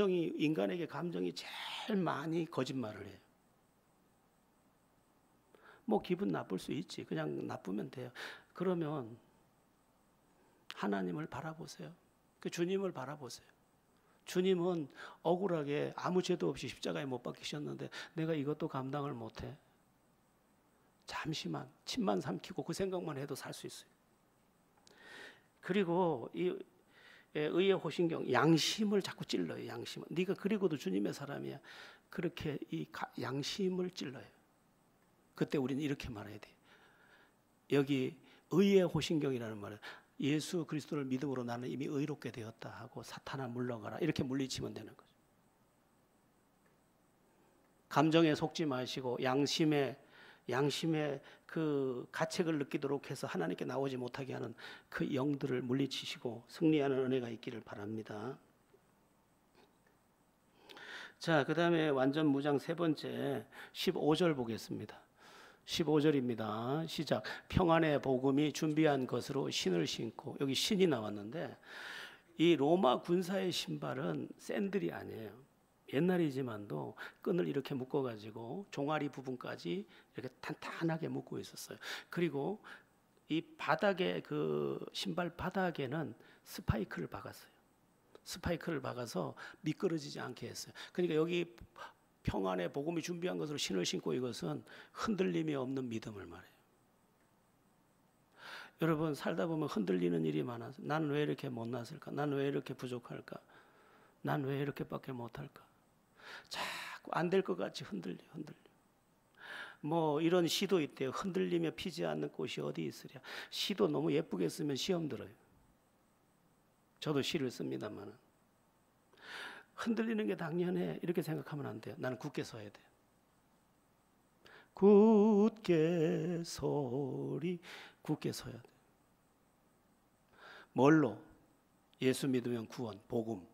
인간에게 감정이 제일 많이 거짓말을 해요. 뭐 기분 나쁠 수 있지. 그냥 나쁘면 돼요. 그러면 하나님을 바라보세요. 그 주님을 바라보세요. 주님은 억울하게 아무 죄도 없이 십자가에 못 박히셨는데 내가 이것도 감당을 못해. 잠시만 침만 삼키고 그 생각만 해도 살 수 있어요. 그리고 이 의의 호신경, 양심을 자꾸 찔러요. 양심을. 네가 그리고도 주님의 사람이야. 그렇게 이 양심을 찔러요. 그때 우리는 이렇게 말해야 돼요. 여기 의의 호신경이라는 말은 예수 그리스도를 믿음으로 나는 이미 의롭게 되었다 하고 사탄아 물러가라, 이렇게 물리치면 되는 거죠. 감정에 속지 마시고 양심의 그 가책을 느끼도록 해서 하나님께 나오지 못하게 하는 그 영들을 물리치시고 승리하는 은혜가 있기를 바랍니다. 자, 그 다음에 완전 무장 세 번째 15절 보겠습니다. 15절입니다. 시작. 평안의 복음이 준비한 것으로 신을 신고, 여기 신이 나왔는데 이 로마 군사의 신발은 샌들이 아니에요. 옛날이지만도 끈을 이렇게 묶어가지고 종아리 부분까지 이렇게 탄탄하게 묶고 있었어요. 그리고 이 바닥에 그 신발 바닥에는 스파이크를 박았어요. 스파이크를 박아서 미끄러지지 않게 했어요. 그러니까 여기 평안의 복음이 준비한 것으로 신을 신고 이것은 흔들림이 없는 믿음을 말해요. 여러분 살다 보면 흔들리는 일이 많아서 난 왜 이렇게 못났을까? 난 왜 이렇게 부족할까? 난 왜 이렇게밖에 못할까? 자꾸 안 될 것 같이 흔들려. 뭐 이런 시도 있대요. 흔들리며 피지 않는 꽃이 어디 있으랴. 시도 너무 예쁘게 쓰면 시험 들어요. 저도 시를 씁니다만 흔들리는 게 당연해 이렇게 생각하면 안 돼요. 나는 굳게 서야 돼요. 굳게 서야 돼요. 뭘로? 예수 믿으면 구원, 복음.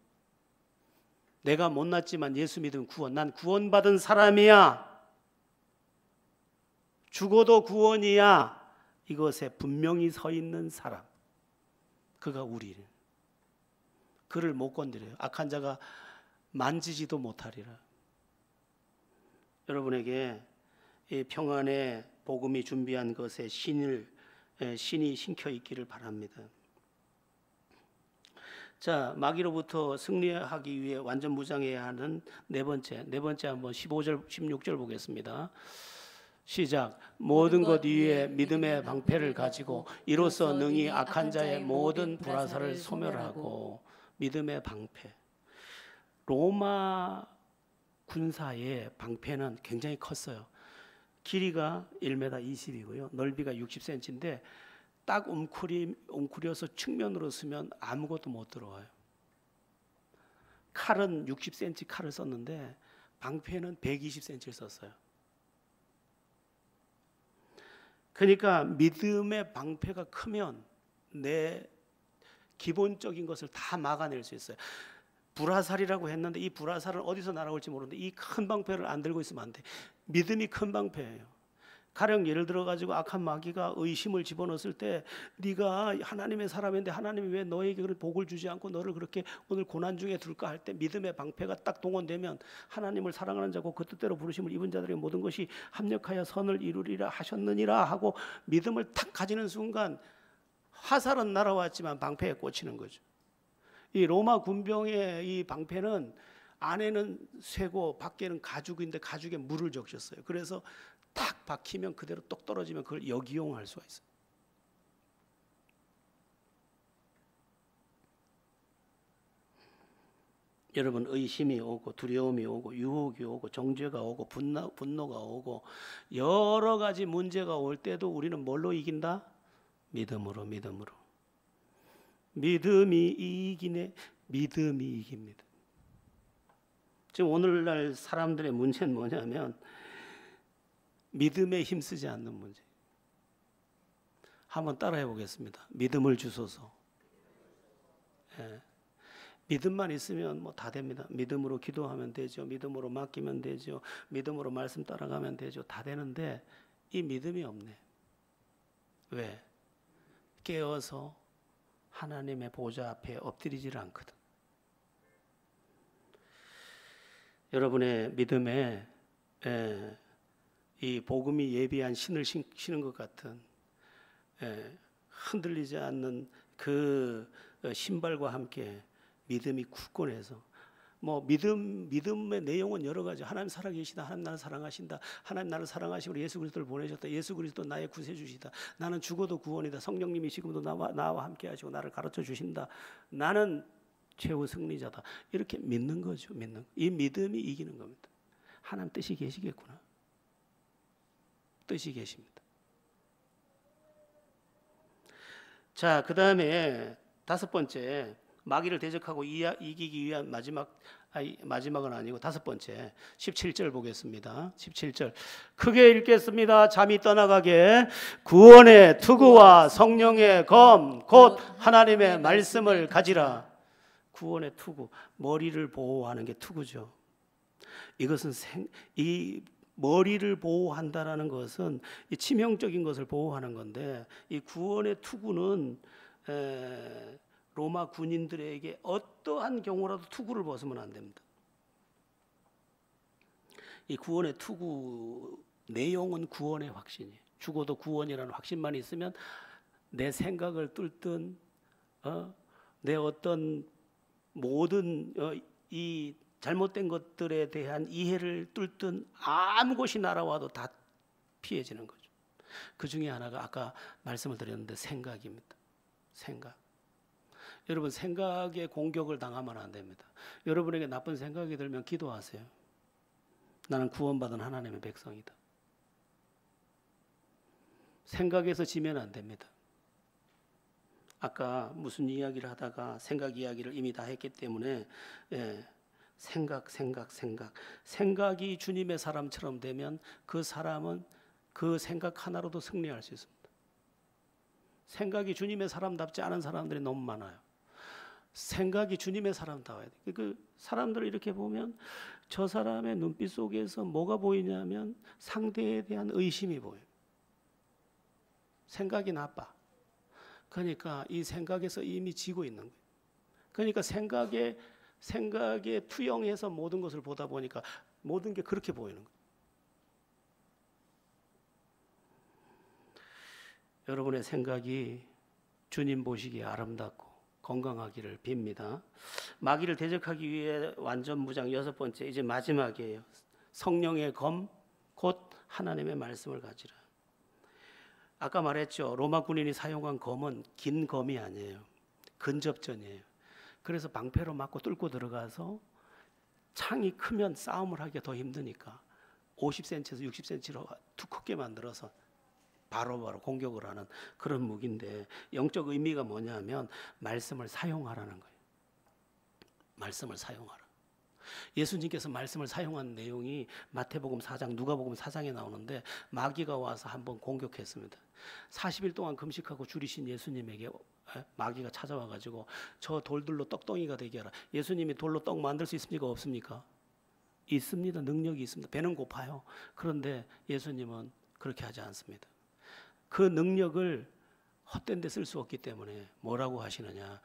내가 못났지만 예수 믿으면 구원. 난 구원받은 사람이야. 죽어도 구원이야. 이것에 분명히 서 있는 사람. 그가 우리를. 그를 못 건드려요. 악한 자가 만지지도 못하리라. 여러분에게 이 평안의 복음이 준비한 것에 신이 신켜 있기를 바랍니다. 자, 마귀로부터 승리하기 위해 완전 무장해야 하는 네 번째 한번 15절 16절 보겠습니다. 시작. 모든 것 위에 믿음의 방패를 가지고 이로써 능히 악한 자의 모든 불화살을 소멸하고. 믿음의 방패. 로마 군사의 방패는 굉장히 컸어요. 길이가 1m 20이고요. 넓이가 60cm인데 딱 웅크려서 측면으로 쓰면 아무것도 못 들어와요. 칼은 60cm 칼을 썼는데 방패는 120cm를 썼어요. 그러니까 믿음의 방패가 크면 내 기본적인 것을 다 막아낼 수 있어요. 불화살이라고 했는데 이 불화살은 어디서 날아올지 모르는데 이 큰 방패를 안 들고 있으면 안 돼. 믿음이 큰 방패예요. 가령 예를 들어 가지고 악한 마귀가 의심을 집어넣었을 때 네가 하나님의 사람인데 하나님이 왜 너에게 그런 복을 주지 않고 너를 그렇게 오늘 고난 중에 둘까 할 때 믿음의 방패가 딱 동원되면 하나님을 사랑하는 자고 그 뜻대로 부르심을 입은 자들의 모든 것이 합력하여 선을 이루리라 하셨느니라 하고 믿음을 탁 가지는 순간 화살은 날아왔지만 방패에 꽂히는 거죠. 이 로마 군병의 이 방패는 안에는 쇠고 밖에는 가죽인데 가죽에 물을 적셨어요. 그래서 딱 박히면 그대로 똑 떨어지면 그걸 역이용할 수가 있어요. 여러분 의심이 오고 두려움이 오고 유혹이 오고 정죄가 오고 분노가 오고 여러 가지 문제가 올 때도 우리는 뭘로 이긴다? 믿음으로. 믿음이 이기네. 믿음이 이깁니다. 지금 오늘날 사람들의 문제는 뭐냐면 믿음에 힘쓰지 않는 문제. 한번 따라해 보겠습니다. 믿음을 주소서. 예. 믿음만 있으면 뭐 다 됩니다. 믿음으로 기도하면 되죠. 믿음으로 맡기면 되죠. 믿음으로 말씀 따라가면 되죠. 다 되는데 이 믿음이 없네. 왜? 깨어서 하나님의 보좌 앞에 엎드리지를 않거든. 여러분의 믿음에 이 복음이 예비한 신을 신는 것 같은 흔들리지 않는 그 신발과 함께 믿음이 굳건해서 뭐 믿음의 내용은 여러 가지. 하나님 살아계시다. 하나님 나를 사랑하신다. 하나님 나를 사랑하시고 예수 그리스도를 보내셨다. 예수 그리스도 나의 구세주시다. 나는 죽어도 구원이다. 성령님이 지금도 나와 함께 하시고 나를 가르쳐 주신다. 나는 최후 승리자다. 이렇게 믿는 거죠. 이 믿음이 이기는 겁니다. 하나님 뜻이 계시겠구나. 뜻이 계십니다. 자, 그 다음에 다섯 번째 마귀를 대적하고 이기기 위한 마지막은 아니고 다섯 번째 17절 보겠습니다. 17절 크게 읽겠습니다. 잠이 떠나가게 구원의 투구와 성령의 검 곧 하나님의 말씀을 가지라. 구원의 투구, 머리를 보호하는 게 투구죠. 이것은 이 머리를 보호한다라는 것은 이 치명적인 것을 보호하는 건데 이 구원의 투구는 로마 군인들에게 어떠한 경우라도 투구를 벗으면 안 됩니다. 이 구원의 투구 내용은 구원의 확신이에요. 죽어도 구원이라는 확신만 있으면 내 생각을 뚫든 내 어떤 모든 이 잘못된 것들에 대한 이해를 뚫든 아무 것이 날아와도 다 피해지는 거죠. 그 중에 하나가 아까 말씀을 드렸는데 생각입니다. 생각. 여러분 생각에 공격을 당하면 안 됩니다. 여러분에게 나쁜 생각이 들면 기도하세요. 나는 구원받은 하나님의 백성이다. 생각에서 지면 안 됩니다. 아까 무슨 이야기를 하다가 생각 이야기를 이미 다 했기 때문에 생각이 주님의 사람처럼 되면 그 사람은 그 생각 하나로도 승리할 수 있습니다. 생각이 주님의 사람답지 않은 사람들이 너무 많아요. 생각이 주님의 사람다워야 돼. 그 사람들을 이렇게 보면 저 사람의 눈빛 속에서 뭐가 보이냐면 상대에 대한 의심이 보여요. 생각이 나빠. 그러니까 이 생각에서 이미 지고 있는 거예요. 그러니까 생각에 투영해서 모든 것을 보다 보니까 모든 게 그렇게 보이는 거예요. 여러분의 생각이 주님 보시기에 아름답고 건강하기를 빕니다. 마귀를 대적하기 위해 완전 무장 6번째, 이제 마지막이에요. 성령의 검, 곧 하나님의 말씀을 가지라. 아까 말했죠. 로마 군인이 사용한 검은 긴 검이 아니에요. 근접전이에요. 그래서 방패로 맞고 뚫고 들어가서 창이 크면 싸움을 하기가 더 힘드니까 50cm에서 60cm로 두껍게 만들어서 바로바로 공격을 하는 그런 무기인데, 영적 의미가 뭐냐면 말씀을 사용하라는 거예요. 말씀을 사용하라. 예수님께서 말씀을 사용한 내용이 마태복음 4장, 누가복음 4장에 나오는데 마귀가 와서 한번 공격했습니다. 40일 동안 금식하고 줄이신 예수님에게 마귀가 찾아와가지고 저 돌들로 떡덩이가 되게 하라. 예수님이 돌로 떡 만들 수 있습니까? 없습니까? 있습니다. 능력이 있습니다. 배는 고파요. 그런데 예수님은 그렇게 하지 않습니다. 그 능력을 헛된 데 쓸 수 없기 때문에 뭐라고 하시느냐,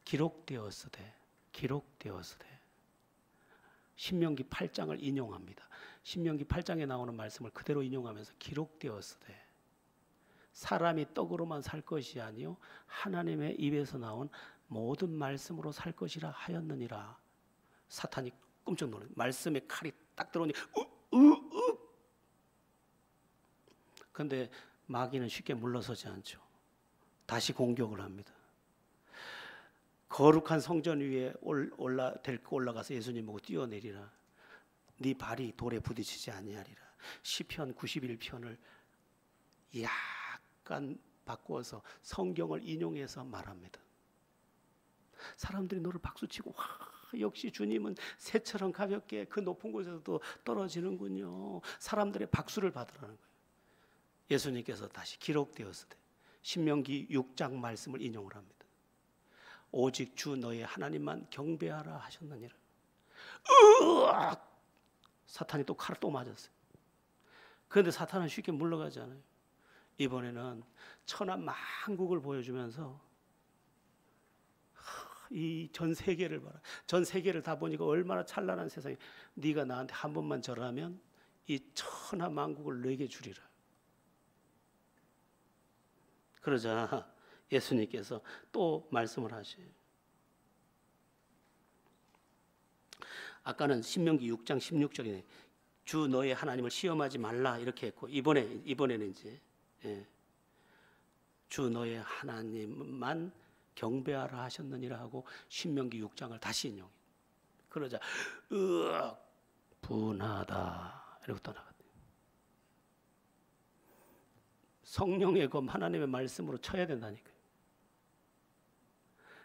기록되었으되 신명기 8장을 인용합니다. 신명기 8장에 나오는 말씀을 그대로 인용하면서 기록되었으되 사람이 떡으로만 살 것이 아니요 하나님의 입에서 나온 모든 말씀으로 살 것이라 하였느니라. 사탄이 끔찍 놀라요. 말씀에 칼이 딱 들어오니 그런데 마귀는 쉽게 물러서지 않죠. 다시 공격을 합니다. 거룩한 성전 위에 데리고 올라가서 예수님 보고 뛰어내리라. 네 발이 돌에 부딪히지 아니하리라. 시편 91편을 약간 바꾸어서 성경을 인용해서 말합니다. 사람들이 너를 박수치고 와, 역시 주님은 새처럼 가볍게 그 높은 곳에서도 떨어지는군요. 사람들의 박수를 받으라는 거예요. 예수님께서 다시 기록되었으되 신명기 6장 말씀을 인용을 합니다. 오직 주 너의 하나님만 경배하라 하셨느니라. 으악! 사탄이 또 칼을 또 맞았어요. 그런데 사탄은 쉽게 물러가지 않아요. 이번에는 천하만국을 보여주면서 이 전 세계를 봐라. 전 세계를 다 보니까 얼마나 찬란한 세상이. 네가 나한테 한 번만 절하면 이 천하만국을 내게 주리라. 그러자 예수님께서 또 말씀을 하셔요. 아까는 신명기 6장 16절이네. 주 너의 하나님을 시험하지 말라 이렇게 했고, 이번에는 이제 주 너의 하나님만 경배하라 하셨느니라 하고 신명기 6장을 다시 인용해. 그러자 분하다 이러고 떠나갔대요. 성령의 검 하나님의 말씀으로 쳐야 된다니까요.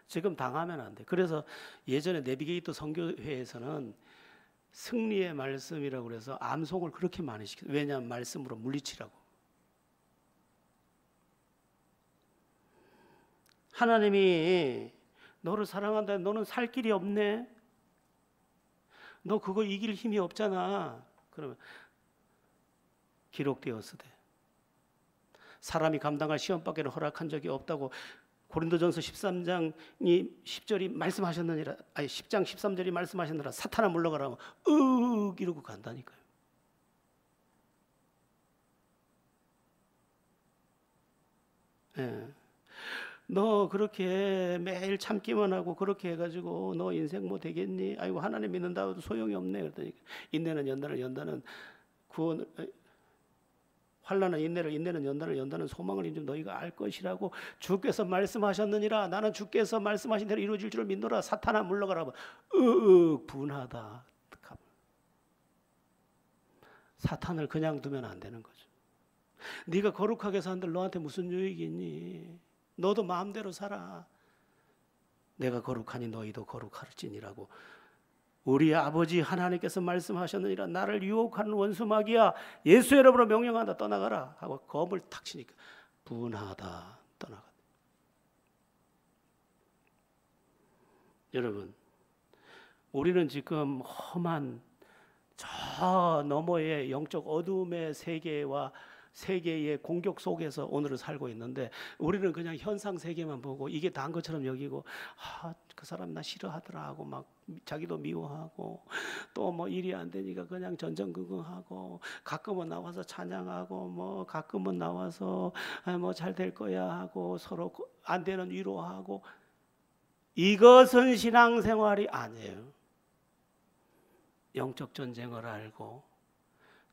지금 당하면 안 돼. 그래서 예전에 내비게이터 선교회에서는 승리의 말씀이라고 그래서 암송을 그렇게 많이 시켜요. 왜냐하면 말씀으로 물리치라고. 하나님이 너를 사랑한다. 너는 살 길이 없네. 너 그거 이길 힘이 없잖아. 그러면 기록되었으되 사람이 감당할 시험밖에는 허락한 적이 없다고 고린도전서 13장이 10절이 말씀하셨느니라. 아니 10장 13절이 말씀하셨느니라. 사탄아 물러가라. 이러고 간다니까요. 예. 너 그렇게 매일 참기만 하고 그렇게 해가지고 너 인생 뭐 되겠니? 아이고 하나님 믿는다고 해도 소용이 없네. 그랬더니 인내는 연단을, 연단은 구원을, 환난은 인내를, 인내는 연단을, 연단은 소망을 인줄 너희가 알 것이라고 주께서 말씀하셨느니라. 나는 주께서 말씀하신 대로 이루어질 줄을 믿노라. 사탄아 물러가라. 분하다. 사탄을 그냥 두면 안 되는 거죠. 네가 거룩하게 산들 너한테 무슨 유익이 있니? 너도 마음대로 살아. 내가 거룩하니 너희도 거룩할지니라고 우리 아버지 하나님께서 말씀하셨느니라. 나를 유혹하는 원수 마귀야, 예수의 이름으로 명령한다. 떠나가라 하고 검을 탁 치니까 분하다. 떠나가. 여러분, 우리는 지금 험한 저 너머의 영적 어둠의 세계와 세계의 공격 속에서 오늘을 살고 있는데, 우리는 그냥 현상 세계만 보고 이게 다인 것처럼 여기고, 그 사람 나 싫어하더라 하고 막 자기도 미워하고, 또 뭐 일이 안 되니까 그냥 전전긍긍하고, 가끔은 나와서 찬양하고, 뭐 가끔은 나와서 뭐 잘 될 거야 하고 서로 안 되는 위로하고. 이것은 신앙생활이 아니에요. 영적 전쟁을 알고,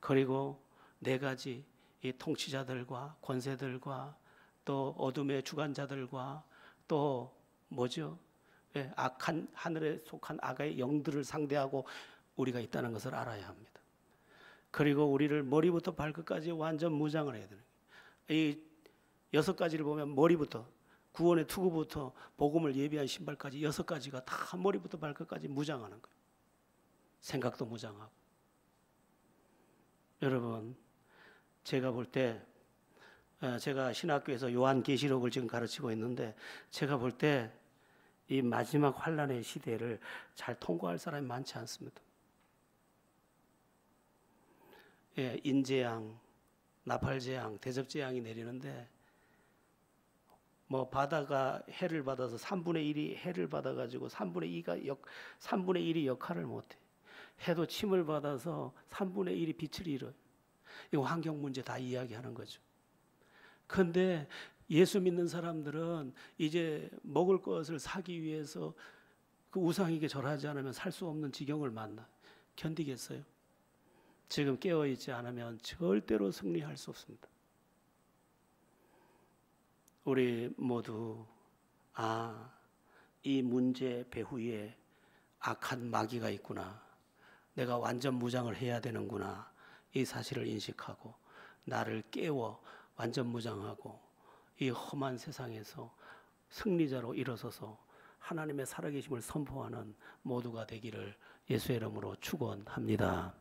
그리고 네 가지 이 통치자들과 권세들과 또 어둠의 주관자들과 또 뭐죠? 악한 하늘에 속한 악의 영들을 상대하고 우리가 있다는 것을 알아야 합니다. 그리고 우리를 머리부터 발끝까지 완전 무장을 해야 되는 거예요. 이 6가지를 보면 머리부터, 구원의 투구부터 복음을 예비한 신발까지 6가지가 다 머리부터 발끝까지 무장하는 거예요. 생각도 무장하고. 여러분, 제가 볼 때, 제가 신학교에서 요한계시록을 지금 가르치고 있는데, 제가 볼 때 이 마지막 환란의 시대를 잘 통과할 사람이 많지 않습니다. 인재양, 나팔재앙, 대접재앙이 내리는데, 뭐 바다가 해를 받아서 3분의 1이 해를 받아가지고 3분의 1이 역할을 못해. 해도 침을 받아서 3분의 1이 빛을 잃어요. 이거 환경 문제 다 이야기하는 거죠. 그런데 예수 믿는 사람들은 이제 먹을 것을 사기 위해서 그 우상에게 절하지 않으면 살 수 없는 지경을 만나. 견디겠어요? 지금 깨어있지 않으면 절대로 승리할 수 없습니다. 우리 모두 이 문제 배후에 악한 마귀가 있구나, 내가 완전 무장을 해야 되는구나, 이 사실을 인식하고 나를 깨워 완전 무장하고 이 험한 세상에서 승리자로 일어서서 하나님의 살아계심을 선포하는 모두가 되기를 예수의 이름으로 축원합니다.